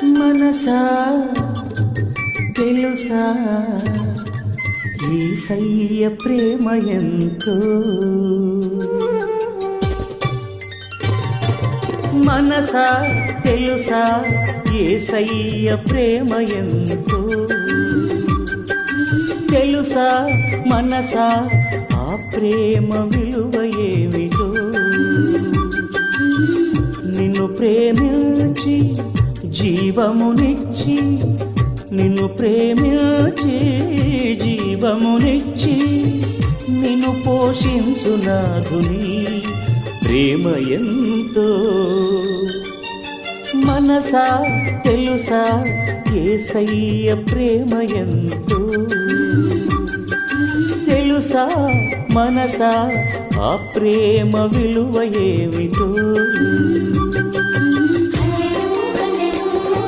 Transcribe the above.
మనసా తెలుసా యేసయ్య ప్రేమ ఎంతో, మనసా తెలుసా యేసయ్య ప్రేమ ఎంతో, తెలుసా మనసా ఆ ప్రేమ విలువ ఏమిటో. నిన్ను ప్రేమించి జీవమునిచ్చి, నిన్ను ప్రేమించి జీవమునిచ్చి, నిన్ను పోషించు నాథుని ప్రేమ ఎంతో. మనసా తెలుసా యేసయ్య ప్రేమ ఎంతో, తెలుసా మనసా ఆ ప్రేమ విలువ ఏమిటో.